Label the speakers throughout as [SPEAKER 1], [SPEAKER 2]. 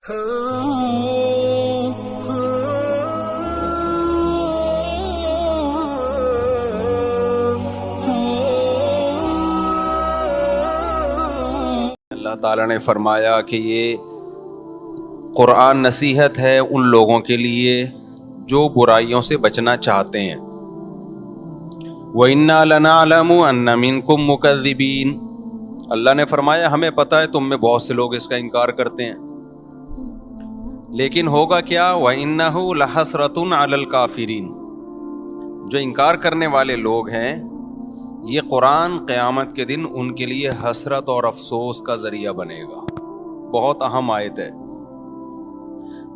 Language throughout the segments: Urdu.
[SPEAKER 1] اللہ تعالیٰ نے فرمایا کہ یہ قرآن نصیحت ہے ان لوگوں کے لیے جو برائیوں سے بچنا چاہتے ہیں. وَإِنَّا لَنَعْلَمُ أَنَّ مِنكُم مُّكَذِّبِينَ. اللہ نے فرمایا ہمیں پتہ ہے تم میں بہت سے لوگ اس کا انکار کرتے ہیں، لیکن ہوگا کیا؟ وَإِنَّهُ لَحَسْرَةٌ عَلَى الْكَافِرِينَ. جو انکار کرنے والے لوگ ہیں یہ قرآن قیامت کے دن ان کے لیے حسرت اور افسوس کا ذریعہ بنے گا. بہت اہم آیت ہے.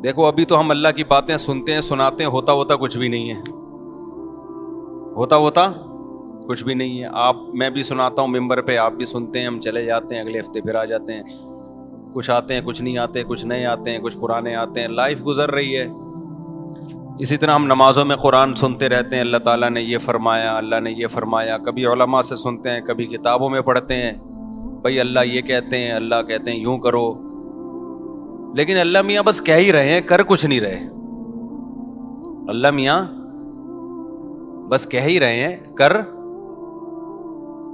[SPEAKER 1] دیکھو ابھی تو ہم اللہ کی باتیں سنتے ہیں سناتے ہیں، ہوتا کچھ بھی نہیں ہے، ہوتا کچھ بھی نہیں ہے. میں بھی سناتا ہوں ممبر پہ، آپ بھی سنتے ہیں، ہم چلے جاتے ہیں، اگلے ہفتے پھر آ جاتے ہیں. کچھ آتے ہیں، کچھ نہیں آتے، کچھ نئے آتے ہیں، کچھ پرانے آتے ہیں. لائف گزر رہی ہے. اسی طرح ہم نمازوں میں قرآن سنتے رہتے ہیں، اللہ تعالیٰ نے یہ فرمایا، اللہ نے یہ فرمایا. کبھی علماء سے سنتے ہیں، کبھی کتابوں میں پڑھتے ہیں، بھائی اللہ یہ کہتے ہیں، اللہ کہتے ہیں یوں کرو. لیکن اللہ میاں بس کہہ ہی رہے ہیں، کر کچھ نہیں رہے. اللہ میاں بس کہہ ہی رہے ہیں، کر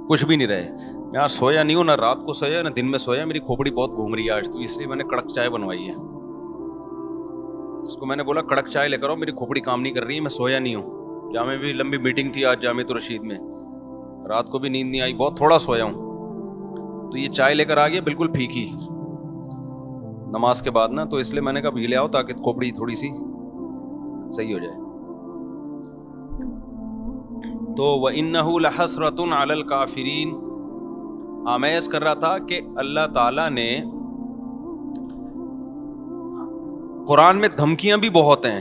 [SPEAKER 1] کچھ بھی نہیں رہے. میں آج سویا نہیں ہوں، نہ رات کو سویا نہ دن میں سویا. میری کھوپڑی بہت گھوم رہی ہے آج، تو اس لیے میں نے کڑک چائے بنوائی ہے. اس کو میں نے بولا کڑک چائے لے کر آؤ، میری کھوپڑی کام نہیں کر رہی ہے، میں سویا نہیں ہوں. جامع بھی لمبی میٹنگ تھی آج جامعۃ الرشید میں، رات کو بھی نیند نہیں آئی، بہت تھوڑا سویا ہوں. تو یہ چائے لے کر آ گیا بالکل پھیکی نماز کے بعد نا، تو اس لیے میں نے کہا بھی لے آؤ تاکہ کھوپڑی تھوڑی سی صحیح ہو جائے. تو وَإِنَّهُ لَحَسْرَةٌ عَلَى الْكَافِرِينَ. میں کر رہا تھا کہ اللہ تعالیٰ نے قرآن میں دھمکیاں بھی بہت ہیں،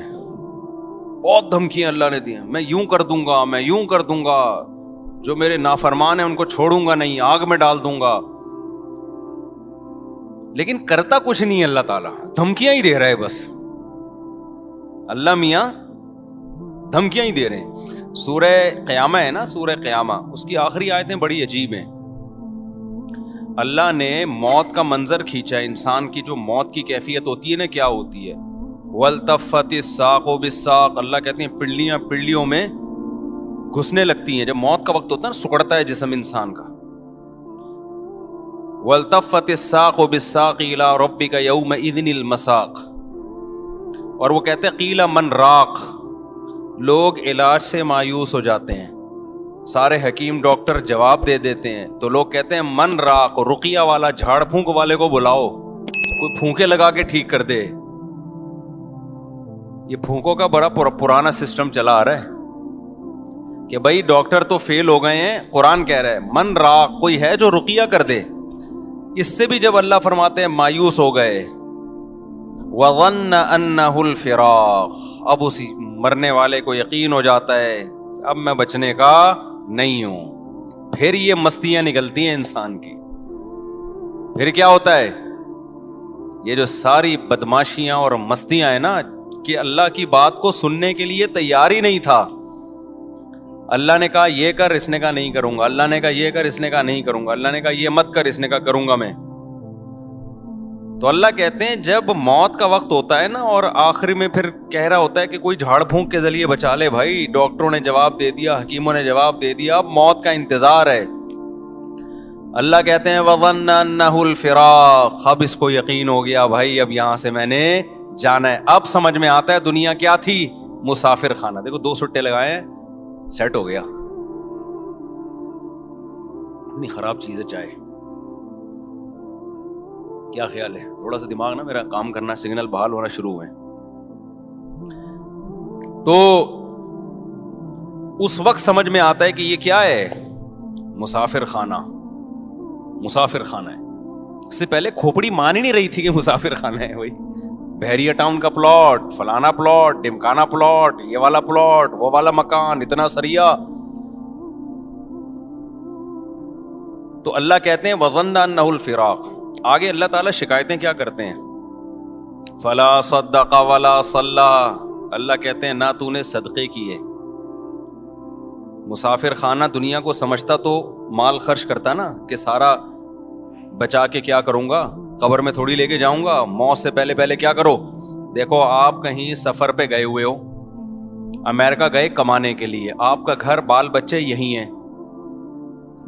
[SPEAKER 1] بہت دھمکیاں اللہ نے دی ہیں. میں یوں کر دوں گا، میں یوں کر دوں گا، جو میرے نافرمان ہیں ان کو چھوڑوں گا نہیں، آگ میں ڈال دوں گا. لیکن کرتا کچھ نہیں اللہ تعالیٰ، دھمکیاں ہی دے رہا ہے بس. اللہ میاں دھمکیاں ہی دے رہے ہیں. سورہ قیامہ ہے نا، سورہ قیامہ، اس کی آخری آیتیں بڑی عجیب ہیں. اللہ نے موت کا منظر کھینچا ہے. انسان کی جو موت کی کیفیت ہوتی ہے نا، کیا ہوتی ہے؟ وَالْتَفَّتِ السَّاقُ بِالسَّاقِ. اللہ کہتے ہیں پنڈلیاں پنڈلیوں میں گھسنے لگتی ہیں. جب موت کا وقت ہوتا ہے نا، سکڑتا ہے جسم انسان کا. وَالْتَفَّتِ السَّاقُ بِالسَّاقِ إِلَىٰ رَبِّكَ يَوْمَئِذٍ الْمَسَاقُ. اور وہ کہتے ہیں قِيلَ مَنْ رَاقٍ. لوگ علاج سے مایوس ہو جاتے ہیں، سارے حکیم ڈاکٹر جواب دے دیتے ہیں، تو لوگ کہتے ہیں من راق، رقیہ والا، جھاڑ پھونک والے کو بلاؤ، کوئی پھونکے لگا کے ٹھیک کر دے. یہ پھونکوں کا بڑا پرانا سسٹم چلا آ رہا ہے کہ بھائی ڈاکٹر تو فیل ہو گئے ہیں، قرآن کہہ رہا ہے من راق، کوئی ہے جو رقیہ کر دے. اس سے بھی جب اللہ فرماتے ہیں مایوس ہو گئے. وَظَنَّ أَنَّهُ الْفِرَاقُ. اب اسی مرنے والے کو یقین ہو جاتا ہے اب میں بچنے کا نہیں ہوں. پھر یہ مستیاں نکلتی ہیں انسان کی. پھر کیا ہوتا ہے؟ یہ جو ساری بدماشیاں اور مستیاں ہیں نا، کہ اللہ کی بات کو سننے کے لیے تیار ہی نہیں تھا. اللہ نے کہا یہ کر، اس نے کہا نہیں کروں گا. اللہ نے کہا یہ کر، اس نے کہا نہیں کروں گا. اللہ نے کہا یہ مت کر، اس نے کہا کروں گا میں. تو اللہ کہتے ہیں جب موت کا وقت ہوتا ہے نا، اور آخر میں پھر کہہ رہا ہوتا ہے کہ کوئی جھاڑ پھونک کے ذریعے بچا لے. بھائی ڈاکٹروں نے جواب دے دیا، حکیموں نے جواب دے دیا، اب موت کا انتظار ہے. اللہ کہتے ہیں وَظَنَّ أَنَّهُ الْفِرَاقُ. اب اس کو یقین ہو گیا بھائی اب یہاں سے میں نے جانا ہے. اب سمجھ میں آتا ہے دنیا کیا تھی، مسافر خانہ. دیکھو 2 سٹے لگائے ہیں، سیٹ ہو گیا. اتنی خراب چیز ہے چائے. کیا خیال ہے؟ تھوڑا سا دماغ نا میرا کام کرنا، سگنل بحال ہونا شروع ہوئے. تو اس وقت سمجھ میں آتا ہے کہ یہ کیا ہے، مسافر خانہ. مسافر خانہ ہے. اس سے پہلے کھوپڑی مان ہی نہیں رہی تھی کہ مسافر خانہ ہے. وہی بحریہ ٹاؤن کا پلاٹ، فلانا پلاٹ، ڈمکانا پلاٹ، یہ والا پلاٹ، وہ والا مکان، اتنا سریا. تو اللہ کہتے ہیں وَظَنَّ أَنَّهُ الْفِرَاقُ. آگے اللہ تعالیٰ شکایتیں کیا کرتے ہیں؟ فَلَا صَدَّقَ وَلَا صَلَّى. اللہ کہتے ہیں نہ تو نے صدقے کیے. مسافر خانہ دنیا کو سمجھتا تو مال خرچ کرتا نا، کہ سارا بچا کے کیا کروں گا، قبر میں تھوڑی لے کے جاؤں گا. موت سے پہلے پہلے کیا کرو. دیکھو آپ کہیں سفر پہ گئے ہوئے ہو, امریکہ گئے کمانے کے لیے, آپ کا گھر بال بچے یہیں ہیں.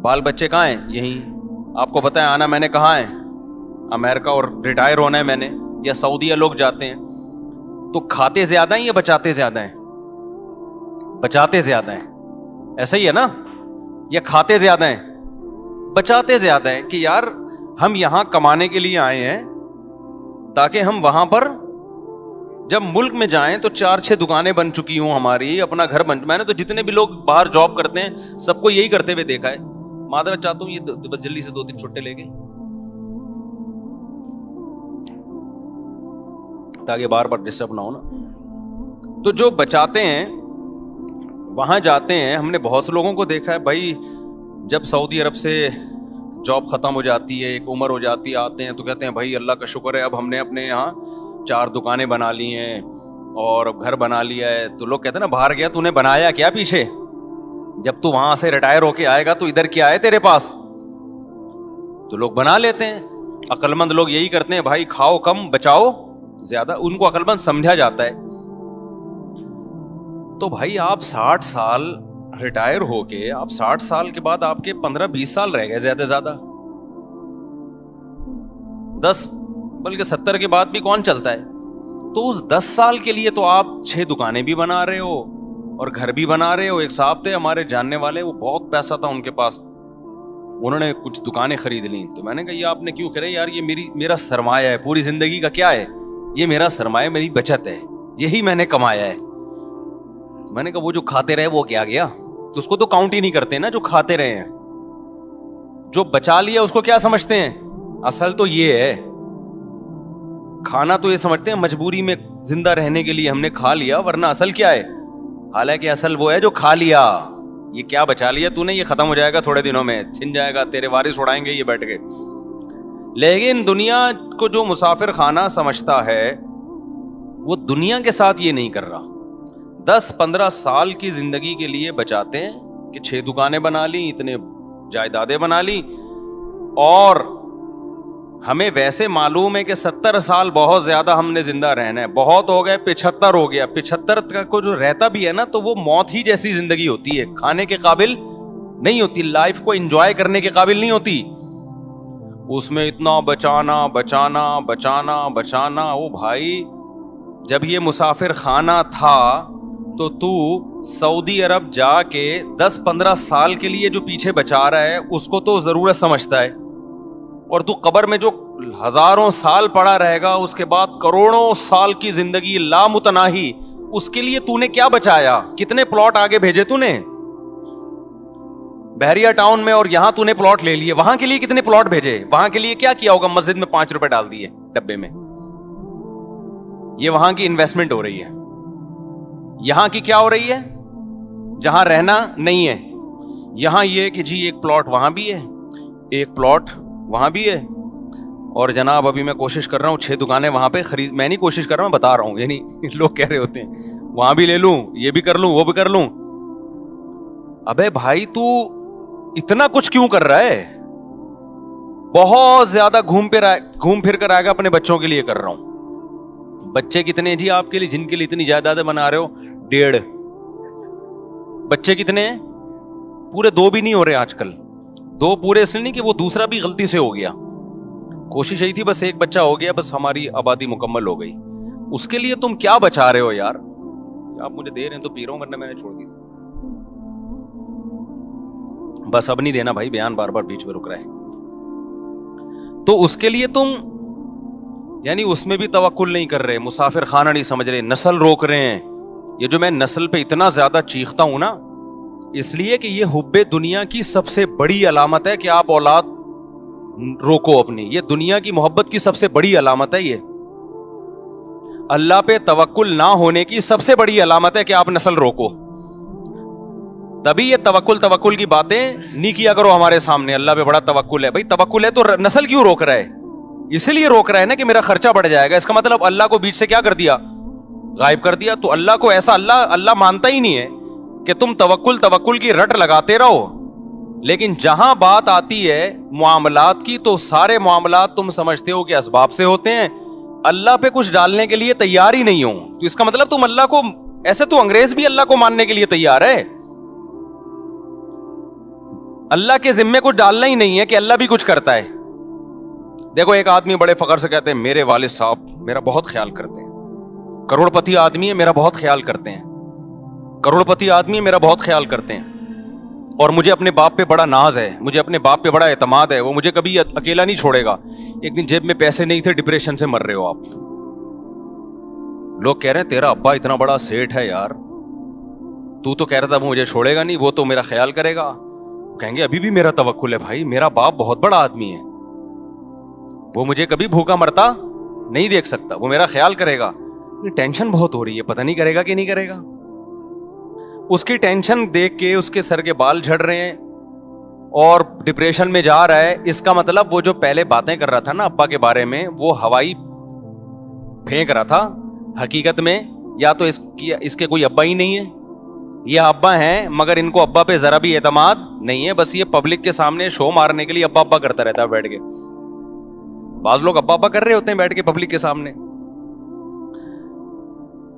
[SPEAKER 1] بال بچے کہاں ہیں؟ یہیں. آپ کو پتہ ہے آنا میں نے کہاں ہے؟ امریکہ. اور ریٹائر ہونا ہے میں نے, یا سعودیہ لوگ جاتے ہیں. تو کھاتے زیادہ ہیں یا بچاتے زیادہ ہیں؟ بچاتے زیادہ ہیں. ایسا ہی ہے نا؟ یا کھاتے زیادہ ہیں؟ بچاتے زیادہ ہیں. کہ یار ہم یہاں کمانے کے لیے آئے ہیں تاکہ ہم وہاں پر جب ملک میں جائیں تو 4-6 دکانیں بن چکی ہوں ہماری, اپنا گھر بن. میں نے تو جتنے بھی لوگ باہر جاب کرتے ہیں سب کو یہی کرتے ہوئے دیکھا ہے. معذرت چاہتا ہوں, یہ بس جلدی سے 2-3 چھٹے لے گئے تاکہ بار بار ڈسٹرب نہ ہو نا. تو جو بچاتے ہیں وہاں جاتے ہیں. ہم نے بہت سے لوگوں کو دیکھا ہے بھائی, جب سعودی عرب سے جاب ختم ہو جاتی ہے, ایک عمر ہو جاتی ہے, آتے ہیں تو کہتے ہیں بھائی اللہ کا شکر ہے اب ہم نے اپنے یہاں 4 دکانیں بنا لی ہیں اور اب گھر بنا لیا ہے. تو لوگ کہتے ہیں نا باہر گیا تو نے بنایا کیا پیچھے؟ جب تو وہاں سے ریٹائر ہو کے آئے گا تو ادھر کیا ہے تیرے پاس؟ تو لوگ بنا لیتے ہیں. عقل مند لوگ یہی کرتے ہیں بھائی, کھاؤ کم بچاؤ زیادہ. ان کو عقل مند سمجھا جاتا ہے. تو بھائی آپ 60 سال ریٹائر ہو کے, آپ 60 سال کے بعد آپ کے 15-20 سال رہ گئے زیادہ سے زیادہ, 10 بلکہ 70 کے بعد بھی کون چلتا ہے. تو اس 10 سال کے لیے تو آپ 6 دکانیں بھی بنا رہے ہو اور گھر بھی بنا رہے ہو. ایک صاحب تھے ہمارے جاننے والے, وہ بہت پیسہ تھا ان کے پاس, انہوں نے کچھ دکانیں خرید لیں. تو میں نے کہا یہ آپ نے کیوں خریدا؟ یار یہ میرا سرمایہ ہے, پوری زندگی کا کیا ہے یہ میرا سرمایہ, میری بچت ہے, یہی میں نے کمایا ہے. میں نے کہا وہ جو کھاتے رہے وہ کیا گیا؟ تو اس کو تو کاؤنٹ ہی نہیں کرتے نا جو کھاتے رہے ہیں. جو بچا لیا اس کو کیا سمجھتے ہیں؟ اصل تو یہ ہے, کھانا تو یہ سمجھتے ہیں مجبوری میں زندہ رہنے کے لیے ہم نے کھا لیا, ورنہ اصل کیا ہے؟ حالانکہ اصل وہ ہے جو کھا لیا. یہ کیا بچا لیا تو نے, یہ ختم ہو جائے گا تھوڑے دنوں میں, چھن جائے گا, تیرے وارث اڑائیں گے یہ بیٹھ کے. لیکن دنیا کو جو مسافر خانہ سمجھتا ہے وہ دنیا کے ساتھ یہ نہیں کر رہا. 10-15 سال کی زندگی کے لیے بچاتے ہیں کہ 6 دکانیں بنا لی, اتنے جائیدادیں بنا لی, اور ہمیں ویسے معلوم ہے کہ 70 سال بہت زیادہ ہم نے زندہ رہنا ہے. بہت ہو گئے 75 ہو گیا. 75 کا کو جو رہتا بھی ہے نا تو وہ موت ہی جیسی زندگی ہوتی ہے, کھانے کے قابل نہیں ہوتی, لائف کو انجوائے کرنے کے قابل نہیں ہوتی. اس میں اتنا بچانا بچانا بچانا بچانا. او بھائی جب یہ مسافر خانہ تھا تو سعودی عرب جا کے 10-15 سال کے لیے جو پیچھے بچا رہا ہے اس کو تو ضرورت سمجھتا ہے, اور تو قبر میں جو ہزاروں سال پڑا رہے گا اس کے بعد کروڑوں سال کی زندگی لامتناہی, اس کے لیے تو نے کیا بچایا؟ کتنے پلاٹ آگے بھیجے تو نے بحریہ ٹاؤن میں, اور یہاں تو نے پلاٹ لے لیے, وہاں کے لیے کتنے پلاٹ بھیجے؟ وہاں کے لیے کیا کیا ہوگا؟ مسجد میں 5 روپے ڈال دیے ڈبے میں. یہ وہاں کی انویسٹمنٹ ہو رہی ہے. یہاں کی کیا ہو رہی ہے؟ جہاں رہنا نہیں ہے, یہاں یہ کہ جی ایک پلاٹ وہاں بھی ہے, ایک پلاٹ وہاں بھی ہے, اور جناب ابھی میں کوشش کر رہا ہوں 6 دکانیں وہاں پہ خرید. میں نہیں کوشش کر رہا ہوں, بتا رہا ہوں, یعنی لوگ کہہ رہے ہوتے ہیں وہاں بھی لے لوں, یہ بھی کر لوں, وہ بھی کر لوں. ابے بھائی تو اتنا کچھ کیوں کر رہا ہے؟ بہت زیادہ گھوم پھر کر آئے گا. اپنے بچوں کے لیے کر رہا ہوں. بچے کتنے ہیں جی آپ کے لیے جن کے لیے اتنی جائیدادیں بنا رہے ہو؟ 1.5 بچے کتنے ہیں؟ پورے 2 بھی نہیں ہو رہے آج کل. 2 پورے اس لیے نہیں کہ وہ دوسرا بھی غلطی سے ہو گیا, کوشش یہی تھی بس ایک بچہ ہو گیا, بس ہماری آبادی مکمل ہو گئی. اس کے لیے تم کیا بچا رہے ہو یار؟ آپ مجھے دے رہے ہیں تو پی رہا ہوں, ورنہ میں نے چھوڑ دی. بس اب نہیں دینا بھائی, بیان بار بار بیچ میں رک رہا ہے. تو اس کے لیے تم یعنی اس میں بھی توکل نہیں کر رہے, مسافر خانہ نہیں سمجھ رہے, نسل روک رہے ہیں. یہ جو میں نسل پہ اتنا زیادہ چیختا ہوں نا, اس لیے کہ یہ حب دنیا کی سب سے بڑی علامت ہے کہ آپ اولاد روکو اپنی. یہ دنیا کی محبت کی سب سے بڑی علامت ہے. یہ اللہ پہ توکل نہ ہونے کی سب سے بڑی علامت ہے کہ آپ نسل روکو. تبھی یہ توکل کی باتیں نہیں کیا کرو ہمارے سامنے. اللہ پہ بڑا توکل ہے. بھائی توکل ہے تو نسل کیوں روک رہا ہے؟ اسی لیے روک رہا ہے نا کہ میرا خرچہ بڑھ جائے گا. اس کا مطلب اللہ کو بیچ سے کیا کر دیا؟ غائب کر دیا. تو اللہ کو ایسا اللہ مانتا ہی نہیں ہے کہ تم توکل کی رٹ لگاتے رہو لیکن جہاں بات آتی ہے معاملات کی تو سارے معاملات تم سمجھتے ہو کہ اسباب سے ہوتے ہیں, اللہ پہ کچھ ڈالنے کے لیے تیار ہی نہیں ہو, تو اس کا مطلب تم اللہ کو, ایسے تو انگریز بھی اللہ کو ماننے کے لیے تیار ہے, اللہ کے ذمے کچھ ڈالنا ہی نہیں ہے کہ اللہ بھی کچھ کرتا ہے. دیکھو ایک آدمی بڑے فخر سے کہتے ہیں میرے والد صاحب میرا بہت خیال کرتے ہیں, کروڑ پتی آدمی ہے میرا بہت خیال کرتے ہیں, کروڑ پتی آدمی ہے میرا بہت خیال کرتے ہیں, اور مجھے اپنے باپ پہ بڑا ناز ہے, مجھے اپنے باپ پہ بڑا اعتماد ہے, وہ مجھے کبھی اکیلا نہیں چھوڑے گا. ایک دن جیب میں پیسے نہیں تھے, ڈپریشن سے مر رہے ہو آپ, لوگ کہہ رہے ہیں تیرا ابا اتنا بڑا سیٹ ہے یار, تو کہہ رہا تھا وہ مجھے چھوڑے گا نہیں, وہ تو میرا خیال کرے گا. کہیں گے ابھی بھی میرا توکل ہے بھائی, میرا باپ بہت بڑا آدمی ہے, وہ مجھے کبھی بھوکا مرتا نہیں دیکھ سکتا, وہ میرا خیال کرے گا. ٹینشن بہت ہو رہی ہے, پتہ نہیں کرے گا کہ نہیں کرے گا. اس کی ٹینشن دیکھ کے اس کے سر کے بال جھڑ رہے ہیں اور ڈپریشن میں جا رہا ہے. اس کا مطلب وہ جو پہلے باتیں کر رہا تھا نا ابا کے بارے میں, وہ ہوائی پھینک رہا تھا. حقیقت میں یا تو اس کے کوئی ابا ہی نہیں ہے, یہ ابا ہیں مگر ان کو ابا پہ ذرا بھی اعتماد نہیں ہے, بس یہ پبلک کے سامنے شو مارنے کے لیے ابا ابا کرتا رہتا ہے بیٹھ کے. بعض لوگ ابا ابا کر رہے ہوتے ہیں بیٹھ کے پبلک کے سامنے.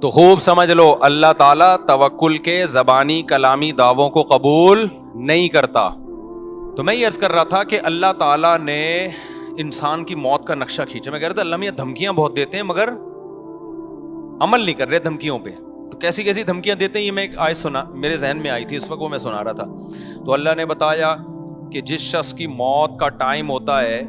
[SPEAKER 1] تو خوب سمجھ لو اللہ تعالیٰ توکل کے زبانی کلامی دعووں کو قبول نہیں کرتا. تو میں یہ عرض کر رہا تھا کہ اللہ تعالیٰ نے انسان کی موت کا نقشہ کھینچا. میں کہہ رہا تھا اللہ میاں دھمکیاں بہت دیتے ہیں مگر عمل نہیں کر رہے دھمکیوں پہ. تو کیسی کیسی دھمکیاں دیتے ہیں یہ میں ایک آیت سنا, میرے ذہن میں آئی تھی اس وقت, وہ میں سنا رہا تھا. تو اللہ نے بتایا کہ جس شخص کی موت کا ٹائم ہوتا ہے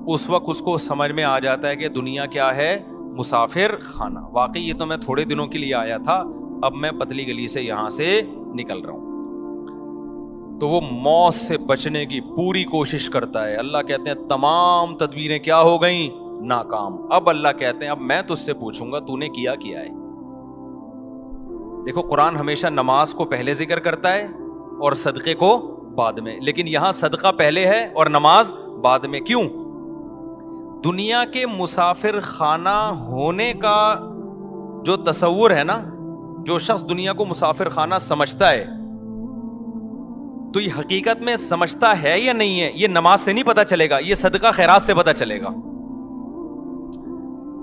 [SPEAKER 1] اس وقت اس کو سمجھ میں آ جاتا ہے کہ دنیا کیا ہے, مسافر خانہ. واقعی یہ تو میں تھوڑے دنوں کے لیے آیا تھا, اب میں پتلی گلی سے یہاں سے نکل رہا ہوں. تو وہ موت سے بچنے کی پوری کوشش کرتا ہے. اللہ کہتے ہیں تمام تدبیریں کیا ہو گئیں, ناکام. اب اللہ کہتے ہیں اب میں تجھ سے پوچھوں گا تو نے کیا ہے. دیکھو قرآن ہمیشہ نماز کو پہلے ذکر کرتا ہے اور صدقے کو بعد میں, لیکن یہاں صدقہ پہلے ہے اور نماز بعد میں. کیوں؟ دنیا کے مسافر خانہ ہونے کا جو تصور ہے نا, جو شخص دنیا کو مسافر خانہ سمجھتا ہے تو یہ حقیقت میں سمجھتا ہے یا نہیں ہے, یہ نماز سے نہیں پتا چلے گا, یہ صدقہ خیرات سے پتا چلے گا.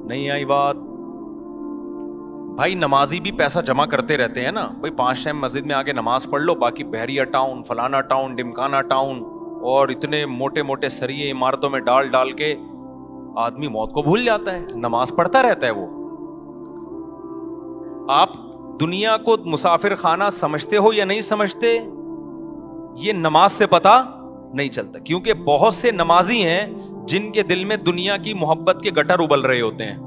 [SPEAKER 1] نہیں آئی بات؟ بھائی نمازی بھی پیسہ جمع کرتے رہتے ہیں نا بھائی, 5 ٹائم مسجد میں آگے نماز پڑھ لو, باقی بحریہ ٹاؤن, فلانا ٹاؤن, ڈمکانا ٹاؤن, اور اتنے موٹے موٹے سریے عمارتوں میں ڈال کے آدمی موت کو بھول جاتا ہے, نماز پڑھتا رہتا ہے وہ. آپ دنیا کو مسافر خانہ سمجھتے ہو یا نہیں سمجھتے, یہ نماز سے پتا نہیں چلتا. کیونکہ بہت سے نمازی ہیں جن کے دل میں دنیا کی محبت کے گٹر ابل رہے ہوتے ہیں.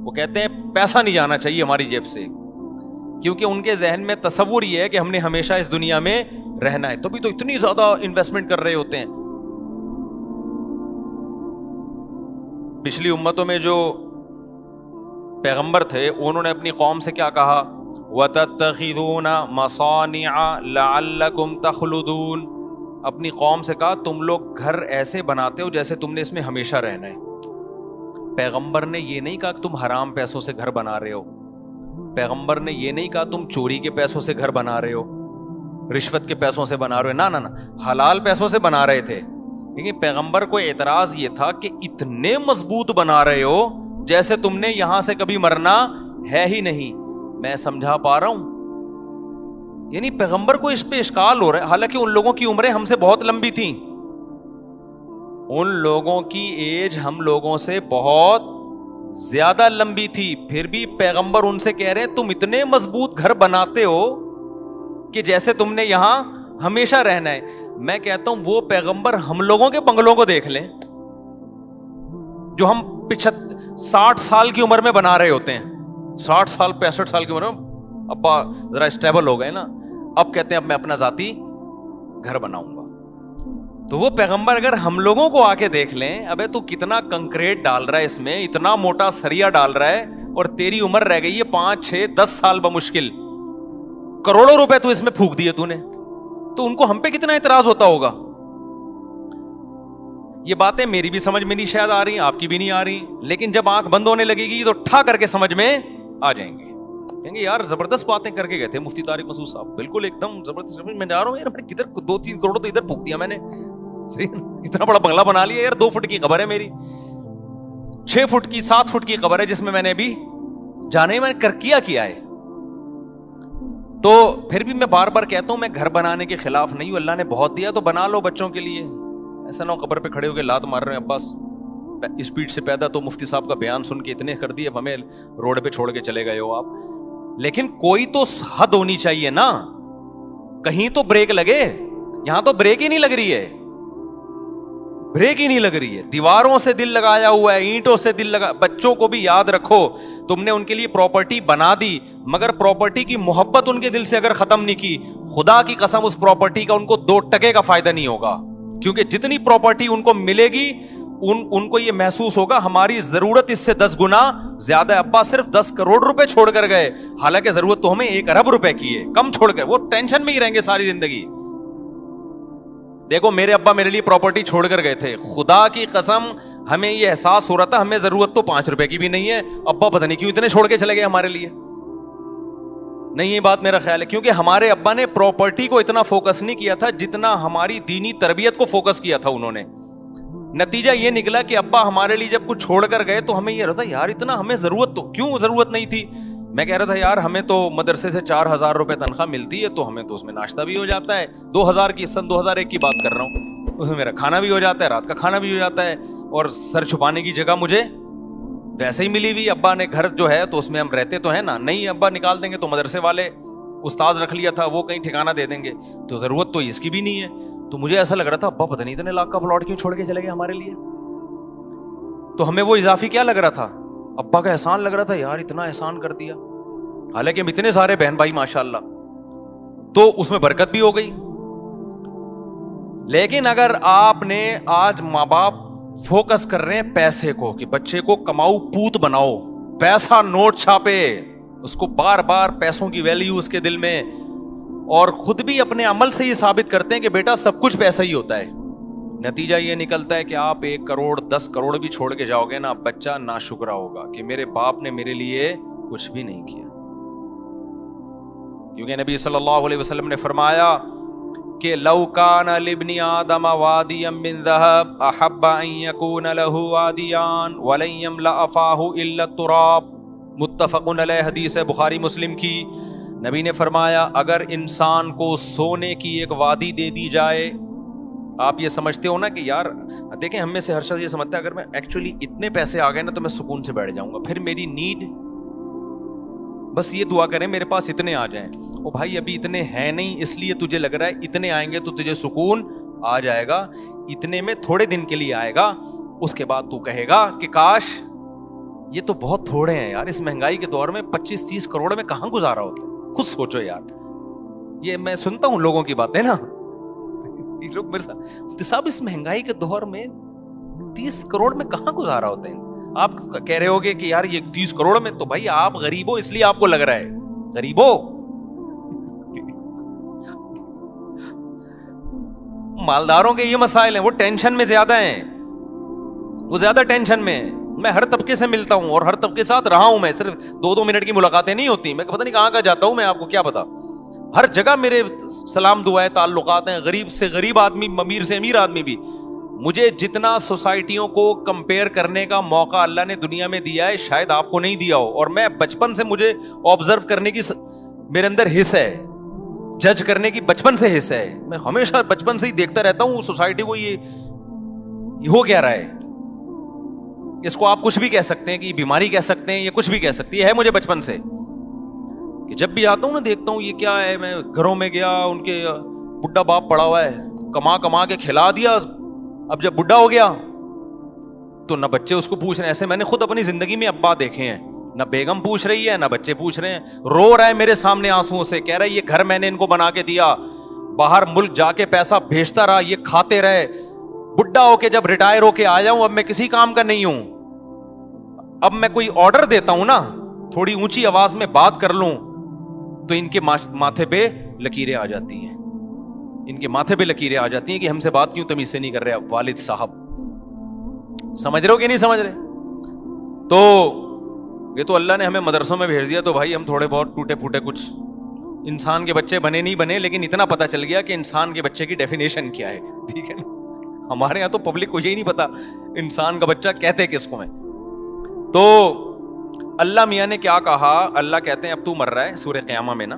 [SPEAKER 1] وہ کہتے ہیں پیسہ نہیں جانا چاہیے ہماری جیب سے, کیونکہ ان کے ذہن میں تصور یہ ہے کہ ہم نے ہمیشہ اس دنیا میں رہنا ہے, تبھی تو اتنی زیادہ انویسٹمنٹ کر رہے ہوتے ہیں. پچھلی امتوں میں جو پیغمبر تھے انہوں نے اپنی قوم سے کیا کہا, وَتَتَّخِذُونَ مَصَانِعَ لَعَلَّكُمْ تَخْلُدُونَ. اپنی قوم سے کہا تم لوگ گھر ایسے بناتے ہو جیسے تم نے اس میں ہمیشہ رہنا ہے. پیغمبر نے یہ نہیں کہا کہ تم حرام پیسوں سے گھر بنا رہے ہو, پیغمبر نے یہ نہیں کہا تم چوری کے پیسوں سے گھر بنا رہے ہو, رشوت کے پیسوں سے بنا رہے ہو, نہ حلال پیسوں سے بنا رہے تھے. لیکن پیغمبر کو اعتراض یہ تھا کہ اتنے مضبوط بنا رہے ہو جیسے تم نے یہاں سے کبھی مرنا ہے ہی نہیں. میں سمجھا پا رہا ہوں؟ یعنی پیغمبر کو اس پہ اشکال ہو رہا ہے, حالانکہ ان لوگوں کی عمریں ہم سے بہت لمبی تھیں, ان لوگوں کی ایج ہم لوگوں سے بہت زیادہ لمبی تھی, پھر بھی پیغمبر ان سے کہہ رہے ہیں تم اتنے مضبوط گھر بناتے ہو کہ جیسے تم نے یہاں ہمیشہ رہنا ہے. میں کہتا ہوں وہ پیغمبر ہم لوگوں کے بنگلوں کو دیکھ لیں جو ہم 60 سال کی عمر میں بنا رہے ہوتے ہیں, 60 سال 65 سال کی عمر میں ابا ذرا اسٹیبل ہو گئے نا, اب کہتے ہیں اب میں اپنا ذاتی گھر بناؤں گا. تو وہ پیغمبر اگر ہم لوگوں کو آ کے دیکھ لیں, ابے تو کتنا کنکریٹ ڈال رہا ہے اس میں, اتنا موٹا سریا ڈال رہا ہے, اور تیری عمر رہ گئی ہے 5 6 10 سال بمشکل, کروڑوں روپے تو اس میں پھونک دیے تو نے, تو ان کو ہم پہ کتنا اعتراض ہوتا ہوگا. یہ باتیں میری بھی سمجھ میں نہیں شاید آ رہی, آپ کی بھی نہیں آ رہی, لیکن جب آنکھ بند ہونے لگے گی تو ٹھا کر کے سمجھ میں آ جائیں گی. کہیں گے یار زبردست باتیں کر کے گئے تھے مفتی طارق مسعود صاحب, بالکل ایک دم زبردست. میں جا رہا ہوں یار, کدھر 2-3 کروڑ تو ادھر پھونک دیا میں نے, اتنا بڑا بنگلہ بنا لیا یار, 2 فٹ کی قبر ہے میری, 6 فٹ کی 7 فٹ کی قبر ہے جس میں نے ابھی جانے میں نے کیا ہے. تو پھر بھی میں بار بار کہتا ہوں میں گھر بنانے کے خلاف نہیں ہوں, اللہ نے بہت دیا تو بنا لو بچوں کے لیے. ایسا نہ ہو قبر پہ کھڑے ہو کے لات مار رہے ہیں عباس اسپیڈ سے پیدا, تو مفتی صاحب کا بیان سن کے اتنے کر دیے, اب ہمیں روڈ پہ چھوڑ کے چلے گئے ہو آپ. لیکن کوئی تو حد ہونی چاہیے نا, کہیں تو بریک لگے. یہاں تو بریک ہی نہیں لگ رہی ہے, بریک ہی نہیں لگ رہی ہے. دیواروں سے دل لگایا ہوا ہے, اینٹوں سے دل لگا. بچوں کو بھی یاد رکھو, تم نے ان کے لیے پراپرٹی بنا دی, مگر پراپرٹی کی محبت ان کے دل سے اگر ختم نہیں کی, خدا کی قسم اس پراپرٹی کا ان کو 2 ٹکے کا فائدہ نہیں ہوگا. کیونکہ جتنی پراپرٹی ان کو ملے گی ان کو یہ محسوس ہوگا ہماری ضرورت اس سے 10 گنا زیادہ. ابا صرف 10 کروڑ روپے چھوڑ کر گئے, حالانکہ ضرورت تو ہمیں 1 ارب روپے کی ہے, کم چھوڑ کر. وہ ٹینشن میں ہی رہیں گے ساری زندگی. دیکھو میرے ابا میرے لیے پراپرٹی چھوڑ کر گئے تھے, خدا کی قسم ہمیں یہ احساس ہو رہا تھا ہمیں ضرورت تو 5 روپے کی بھی نہیں ہے, ابا پتہ نہیں کیوں اتنے چھوڑ کے چلے گئے ہمارے لیے. نہیں, یہ بات میرا خیال ہے, کیونکہ ہمارے ابا نے پراپرٹی کو اتنا فوکس نہیں کیا تھا جتنا ہماری دینی تربیت کو فوکس کیا تھا انہوں نے. نتیجہ یہ نکلا کہ ابا ہمارے لیے جب کچھ چھوڑ کر گئے تو ہمیں یہ رہتا یار اتنا ہمیں ضرورت تو کیوں ضرورت نہیں تھی. میں کہہ رہا تھا یار ہمیں تو مدرسے سے 4000 روپے تنخواہ ملتی ہے, تو ہمیں تو اس میں ناشتہ بھی ہو جاتا ہے. 2000 کی سن 2001 کی بات کر رہا ہوں, اس میں میرا کھانا بھی ہو جاتا ہے, رات کا کھانا بھی ہو جاتا ہے, اور سر چھپانے کی جگہ مجھے ویسے ہی ملی ہوئی. ابا نے گھر جو ہے تو اس میں ہم رہتے تو ہیں نا, نہیں ابا نکال دیں گے تو مدرسے والے استاذ رکھ لیا تھا, وہ کہیں ٹھکانہ دے دیں گے, تو ضرورت تو اس کی بھی نہیں ہے. تو مجھے ایسا لگ رہا تھا ابا پتہ نہیں اتنے لاکھ کا پلاٹ کیوں چھوڑ کے چلے گئے ہمارے لیے. تو ہمیں وہ اضافی کیا لگ رہا تھا, ابا کا احسان لگ رہا تھا, یار اتنا احسان کر دیا. حالانکہ ہم اتنے سارے بہن بھائی ماشاءاللہ, تو اس میں برکت بھی ہو گئی. لیکن اگر آپ نے آج ماں باپ فوکس کر رہے ہیں پیسے کو کہ بچے کو کماؤ پوت بناؤ, پیسہ نوٹ چھاپے, اس کو بار بار پیسوں کی ویلیو اس کے دل میں, اور خود بھی اپنے عمل سے یہ ثابت کرتے ہیں کہ بیٹا سب کچھ پیسہ ہی ہوتا ہے. نتیجہ یہ نکلتا ہے کہ آپ 1 کروڑ 10 کروڑ بھی چھوڑ کے جاؤ گے نا, بچہ ناشکرا ہوگا کہ میرے باپ نے میرے لیے کچھ بھی نہیں کیا. کیونکہ نبی صلی اللہ علیہ وسلم نے فرمایا کہ لو کان لابن آدم وادیا من ذهب احب ان يكون له وادیان ولن يملأ فاه الا التراب. متفق علیہ, حدیث ہے بخاری مسلم کی. نبی نے فرمایا اگر انسان کو سونے کی ایک وادی دے دی جائے, آپ یہ سمجھتے ہو نا کہ یار دیکھیں ہم میں سے ہر شخص یہ سمجھتا ہے اگر میں ایکچولی اتنے پیسے آ گئے نا تو میں سکون سے بیٹھ جاؤں گا, پھر میری نیڈ بس یہ دعا کریں میرے پاس اتنے آ جائیں. او بھائی ابھی اتنے ہیں نہیں, اس لیے تجھے لگ رہا ہے اتنے آئیں گے تو تجھے سکون آ جائے گا. اتنے میں تھوڑے دن کے لیے آئے گا, اس کے بعد تو کہے گا کہ کاش یہ تو بہت تھوڑے ہیں یار, اس مہنگائی کے دور میں 25-30 کروڑ میں کہاں گزارا ہوتا ہے. خود سوچو یار, یہ میں سنتا ہوں لوگوں کی باتیں نا, یہ لوگ میرے ساتھ صاحب اس مہنگائی کے دور میں 30 کروڑ میں کہاں گزارا ہوتا ہے. آپ کہہ رہے ہوگے کہ یار یہ 30 کروڑ میں, تو بھائی آپ غریب ہو اس لیے آپ کو لگ رہا ہے غریب ہو. مالداروں کے یہ مسائل ہیں, وہ ٹینشن میں زیادہ ہیں, وہ زیادہ ٹینشن میں ہیں. میں ہر طبقے سے ملتا ہوں اور ہر طبقے کے ساتھ رہا ہوں, میں صرف 2-2 منٹ کی ملاقاتیں نہیں ہوتی, میں پتہ نہیں کہاں کہاں جاتا ہوں, میں آپ کو کیا پتا. ہر جگہ میرے سلام دعائیں تعلقات ہیں, غریب سے غریب آدمی, امیر سے امیر آدمی بھی. مجھے جتنا سوسائٹیوں کو کمپیئر کرنے کا موقع اللہ نے دنیا میں دیا ہے شاید آپ کو نہیں دیا ہو, اور میں بچپن سے مجھے آبزرو کرنے کی میرے اندر حص ہے, جج کرنے کی بچپن سے حص ہے. میں ہمیشہ بچپن سے ہی دیکھتا رہتا ہوں سوسائٹی کو, یہ ہو کیا رہا ہے. اس کو آپ کچھ بھی کہہ سکتے ہیں کہ یہ بیماری کہہ سکتے ہیں, یہ کچھ بھی کہہ سکتی ہے. مجھے بچپن سے کہ جب بھی آتا ہوں نا دیکھتا ہوں یہ کیا ہے. میں گھروں میں گیا, ان کے بڈھا باپ پڑا ہوا ہے, کما کے کھلا دیا, اب جب بڈھا ہو گیا تو نہ بچے اس کو پوچھ رہے ہیں. ایسے میں نے خود اپنی زندگی میں ابا دیکھے ہیں, نہ بیگم پوچھ رہی ہے نہ بچے پوچھ رہے ہیں. رو رہا ہے میرے سامنے آنسوؤں سے, کہہ رہا ہے یہ گھر میں نے ان کو بنا کے دیا, باہر ملک جا کے پیسہ بھیجتا رہا, یہ کھاتے رہے, بڈھا ہو کے جب ریٹائر ہو کے آیا ہوں اب میں کسی کام کا نہیں ہوں. اب میں کوئی آرڈر دیتا ہوں نا, تھوڑی اونچی آواز میں بات کر لوں تو ان کے ماتھے پہ لکیریں آ جاتی ہیں, ان کے ماتھے پہ لکیریں آ جاتی ہیں کہ ہم سے بات کیوں تمیز سے نہیں کر رہے والد صاحب. سمجھ رہے ہو کہ نہیں سمجھ رہے؟ تو یہ تو اللہ نے ہمیں مدرسوں میں بھیج دیا تو بھائی ہم تھوڑے بہت ٹوٹے پھوٹے کچھ انسان کے بچے بنے نہیں بنے، لیکن اتنا پتا چل گیا کہ انسان کے بچے کی ڈیفینیشن کیا ہے، ٹھیک ہے نا. ہمارے یہاں تو پبلک کو یہی نہیں پتا انسان کا بچہ کہتے کس کو ہے. تو اللہ میاں نے کیا کہا، اللہ کہتے ہیں اب تو مر رہا ہے، سورہ قیامہ میں نا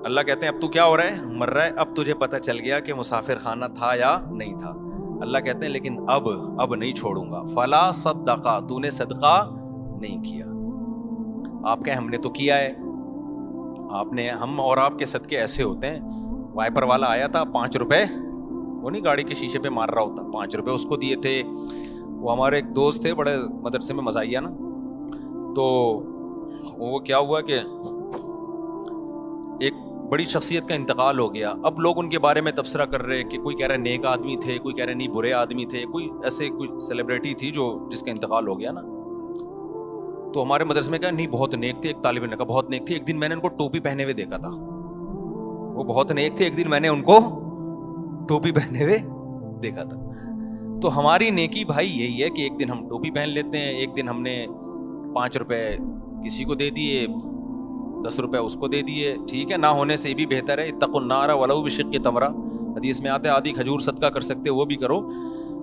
[SPEAKER 1] اللہ کہتے ہیں اب تو کیا ہو رہا ہے، مر رہا ہے. اب تجھے پتا چل گیا کہ مسافر خانہ تھا یا نہیں تھا. اللہ کہتے ہیں لیکن اب نہیں چھوڑوں گا. فلا صدقہ، تو نے صدقہ نہیں کیا. آپ کہیں ہم نے تو کیا ہے. آپ نے، ہم اور آپ کے صدقے ایسے ہوتے ہیں، وائپر والا آیا تھا 5 روپے، وہ نہیں گاڑی کے شیشے پہ مار رہا ہوتا، 5 روپے اس کو دیے تھے. وہ ہمارے ایک دوست تھے بڑے مدرسے میں مزاحیہ نا، تو وہ کیا ہوا کہ ایک بڑی شخصیت کا انتقال ہو گیا. اب لوگ ان کے بارے میں تبصرہ کر رہے کہ کوئی کہہ رہا ہے نیک آدمی تھے، کوئی کہہ رہے نہیں برے آدمی تھے، کوئی ایسے کوئی سیلیبریٹی تھی جس کا انتقال ہو گیا نا. تو ہمارے مدرسے میں کہا نہیں بہت نیک تھے. ایک طالب علم نے کہا بہت نیک تھے. ایک دن میں نے ان کو ٹوپی پہنے ہوئے دیکھا تھا. وہ بہت نیک تھے، ایک دن میں نے ان کو ٹوپی پہنے ہوئے دیکھا تھا. تو ہماری نیکی بھائی یہی ہے کہ ایک دن ہم ٹوپی پہن لیتے ہیں، ایک دن ہم نے 5 روپے کسی کو دے دیے، 10 روپے اس کو دے دیے، ٹھیک ہے. نہ ہونے سے بھی بہتر ہے. اتقوا النار ولو بشق تمرہ، حدیث میں آتے آدھی کھجور صدقہ کر سکتے وہ بھی کرو.